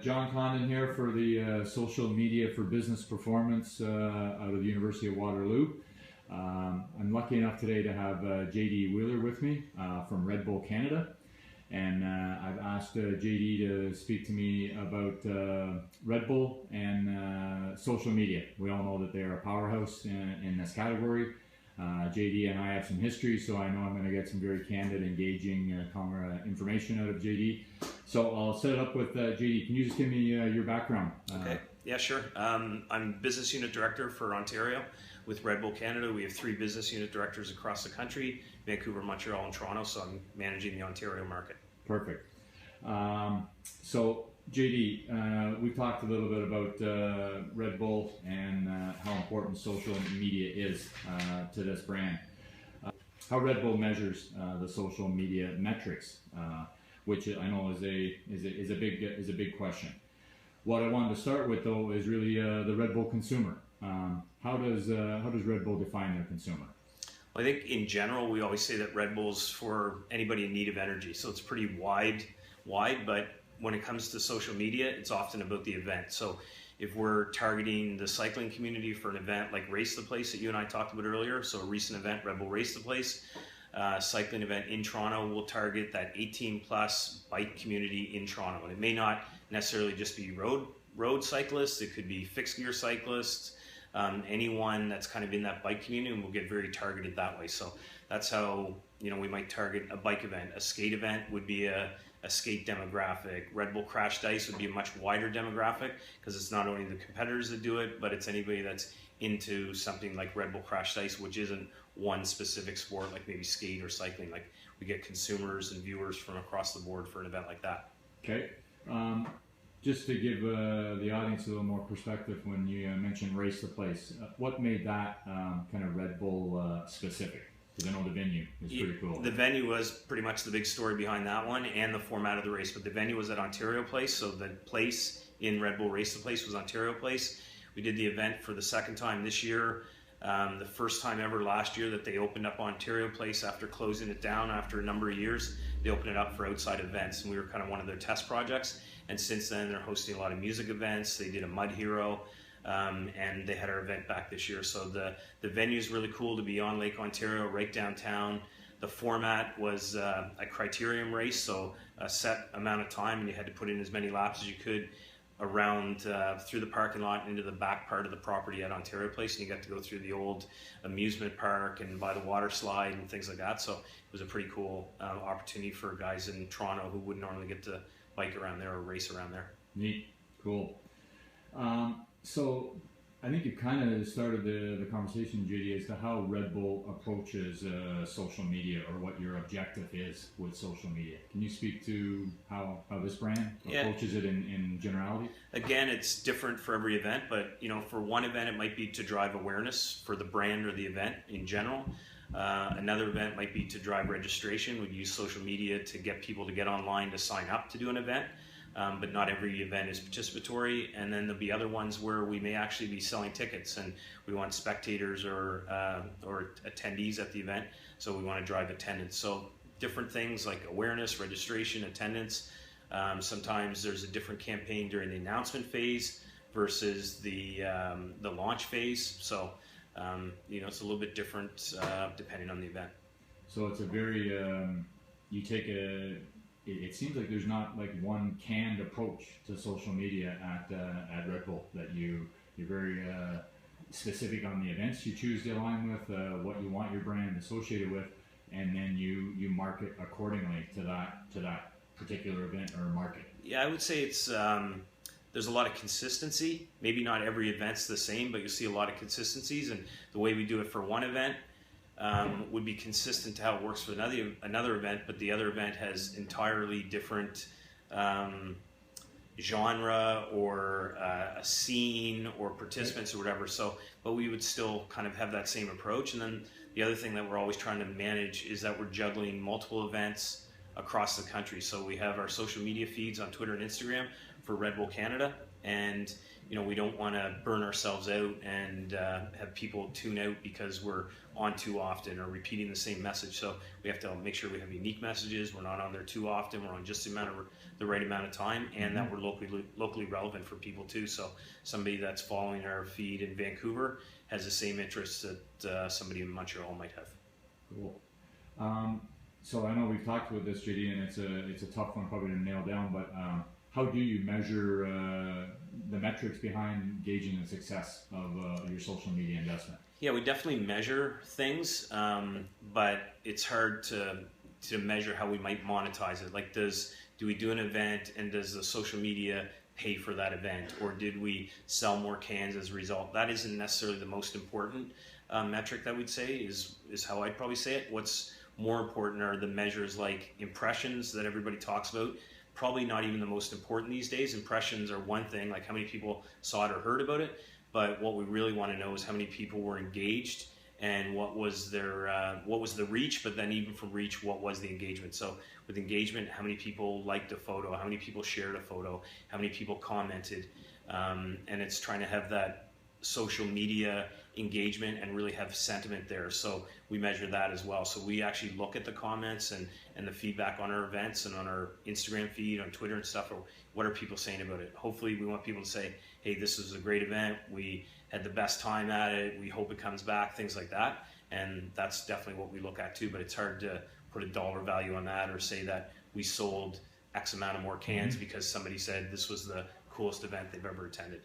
John Condon here for the Social Media for Business Performance out of the University of Waterloo. I'm lucky enough today to have JD Wheeler with me from Red Bull Canada, and I've asked JD to speak to me about Red Bull and social media. We all know that they are a powerhouse in this category. JD and I have some history, so I know I'm going to get some very candid, engaging information out of JD. So I'll set it up with JD. Can you just give me your background? Okay. Yeah, sure. I'm Business Unit Director for Ontario with Red Bull Canada. We have 3 business unit directors across the country: Vancouver, Montreal, and Toronto. So I'm managing the Ontario market. Perfect. So JD, we talked a little bit about Red Bull and how important social media is to this brand. How Red Bull measures the social media metrics, which I know is a big question. What I wanted to start with, though, is really the Red Bull consumer. How does Red Bull define their consumer? Well, I think in general we always say that Red Bull's for anybody in need of energy, so it's pretty wide. But when it comes to social media, it's often about the event. So if we're targeting the cycling community for an event like Race the Place that you and I talked about earlier, so a recent event, Red Bull Race the Place, cycling event in Toronto, will target that 18 plus bike community in Toronto. And it may not necessarily just be road cyclists, it could be fixed gear cyclists, anyone that's kind of in that bike community, and we'll get very targeted that way. So that's how, we might target a bike event. A skate event would be a skate demographic. Red Bull Crashed Ice would be a much wider demographic because it's not only the competitors that do it, but it's anybody that's into something like Red Bull Crashed Ice, which isn't one specific sport like maybe skate or cycling. Like, we get consumers and viewers from across the board for an event like that. Okay. Just to give the audience a little more perspective, when you mentioned Race the Place, what made that kind of Red Bull specific? Because I know the venue is pretty cool. The venue was pretty much the big story behind that one, and the format of the race. But the venue was at Ontario Place, so the place in Red Bull Race the Place was Ontario Place. We did the event for the second time this year. The first time ever last year that they opened up Ontario Place after closing it down after a number of years. They opened it up for outside events, and we were kind of one of their test projects. And since then, they're hosting a lot of music events. They did a Mud Hero. And they had our event back this year. So the venue is really cool to be on Lake Ontario, right downtown. The format was a criterium race, so a set amount of time, and you had to put in as many laps as you could around through the parking lot into the back part of the property at Ontario Place, and you got to go through the old amusement park and by the water slide and things like that. So it was a pretty cool opportunity for guys in Toronto who wouldn't normally get to bike around there or race around there. Neat, cool. So I think you kind of started the conversation, JD, as to how Red Bull approaches social media, or what your objective is with social media. Can you speak to how this brand approaches it in generality? Again, it's different for every event, but for one event it might be to drive awareness for the brand or the event in general. Another event might be to drive registration. We'd use social media to get people to get online to sign up to do an event. But not every event is participatory, and then there'll be other ones where we may actually be selling tickets, and we want spectators or attendees at the event, so we want to drive attendance. So different things like awareness, registration, attendance. Sometimes there's a different campaign during the announcement phase versus the launch phase. So it's a little bit different depending on the event. So it's a very it seems like there's not like one canned approach to social media at Red Bull, that you're very specific on the events you choose to align with, what you want your brand associated with, and then you market accordingly to that particular event or market. Yeah, I would say it's there's a lot of consistency. Maybe not every event's the same, but you'll see a lot of consistencies, and the way we do it for one event would be consistent to how it works for another event, but the other event has entirely different genre or a scene or participants or whatever. So, but we would still kind of have that same approach. And then the other thing that we're always trying to manage is that we're juggling multiple events across the country. So we have our social media feeds on Twitter and Instagram for Red Bull Canada, and we don't want to burn ourselves out and have people tune out because we're on too often or repeating the same message. So we have to make sure we have unique messages. We're not on there too often. We're on just the right amount of time, and that we're locally relevant for people too. So somebody that's following our feed in Vancouver has the same interests that somebody in Montreal might have. Cool. So I know we've talked about this, JD, and it's a tough one probably to nail down, but how do you measure the metrics behind gauging the success of your social media investment? Yeah, we definitely measure things, but it's hard to measure how we might monetize it. Like, do we do an event, and does the social media pay for that event, or did we sell more cans as a result? That isn't necessarily the most important metric that we'd say is how I'd probably say it. What's more important are the measures like impressions that everybody talks about. Probably not even the most important these days. Impressions are one thing, like how many people saw it or heard about it, but what we really want to know is how many people were engaged and what was the reach, but then even from reach, what was the engagement? So with engagement, how many people liked a photo, how many people shared a photo, how many people commented, and it's trying to have that social media engagement and really have sentiment there. So we measure that as well. So we actually look at the comments and the feedback on our events and on our Instagram feed, on Twitter and stuff, or what are people saying about it. Hopefully we want people to say, hey, this was a great event, we had the best time at it, we hope it comes back, things like that. And that's definitely what we look at too, but it's hard to put a dollar value on that or say that we sold X amount of more cans because somebody said this was the coolest event they've ever attended.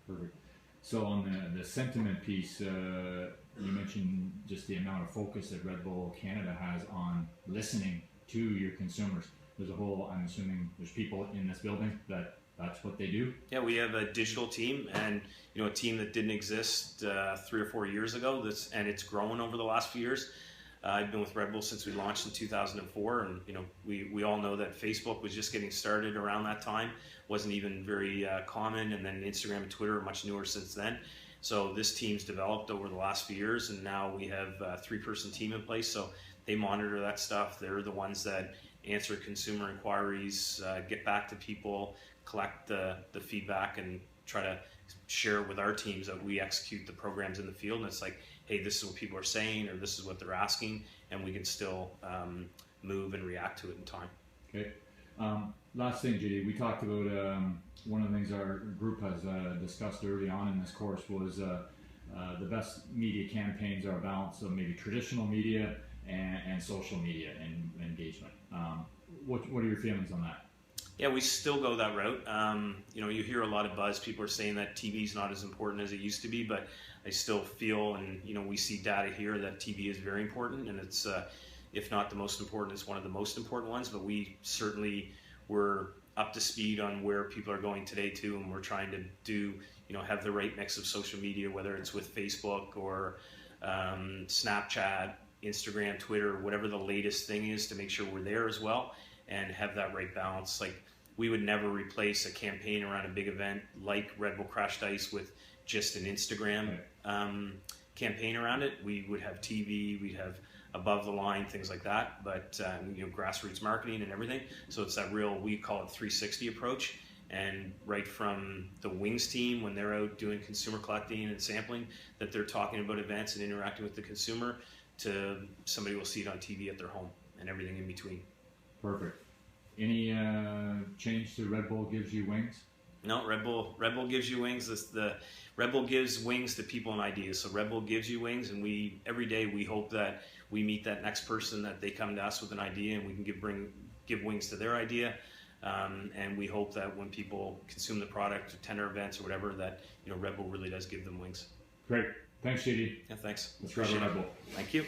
Perfect. So on the sentiment piece, you mentioned just the amount of focus that Red Bull Canada has on listening to your consumers. There's I'm assuming there's people in this building that's what they do. Yeah, we have a digital team, and a team that didn't exist 3 or 4 years ago. And it's grown over the last few years. I've been with Red Bull since we launched in 2004, and we all know that Facebook was just getting started around that time. Wasn't even very common, and then Instagram and Twitter are much newer since then. So this team's developed over the last few years, and now we have a 3-person team in place. So they monitor that stuff. They're the ones that answer consumer inquiries, get back to people, collect the feedback, and try to share it with our teams that we execute the programs in the field. And it's like, hey, this is what people are saying, or this is what they're asking, and we can still move and react to it in time. Okay. Last thing, JD, we talked about one of the things our group has discussed early on in this course was the best media campaigns are a balance of maybe traditional media and social media and engagement. What are your feelings on that? Yeah, we still go that route. You hear a lot of buzz. People are saying that TV is not as important as it used to be, but I still feel, and we see data here that TV is very important, and it's if not the most important, it's one of the most important ones. But we certainly were up to speed on where people are going today too, and we're trying to do have the right mix of social media, whether it's with Facebook or Snapchat, Instagram, Twitter, whatever the latest thing is, to make sure we're there as well and have that right balance. Like, we would never replace a campaign around a big event like Red Bull Crashed Ice with just an Instagram campaign around it. We would have TV, we'd have above the line, things like that, but grassroots marketing and everything. So it's that real, we call it 360 approach. And right from the Wings team, when they're out doing consumer collecting and sampling, that they're talking about events and interacting with the consumer, to somebody will see it on TV at their home and everything in between. Perfect. Any change to Red Bull Gives You Wings? No, Red Bull Gives You Wings. The Red Bull gives wings to people and ideas. So Red Bull gives you wings, and every day we hope that we meet that next person, that they come to us with an idea, and we can give wings to their idea. And we hope that when people consume the product, attend our events or whatever, that Red Bull really does give them wings. Great. Thanks, JD. Yeah, thanks. Let's grab a Red Bull. Thank you.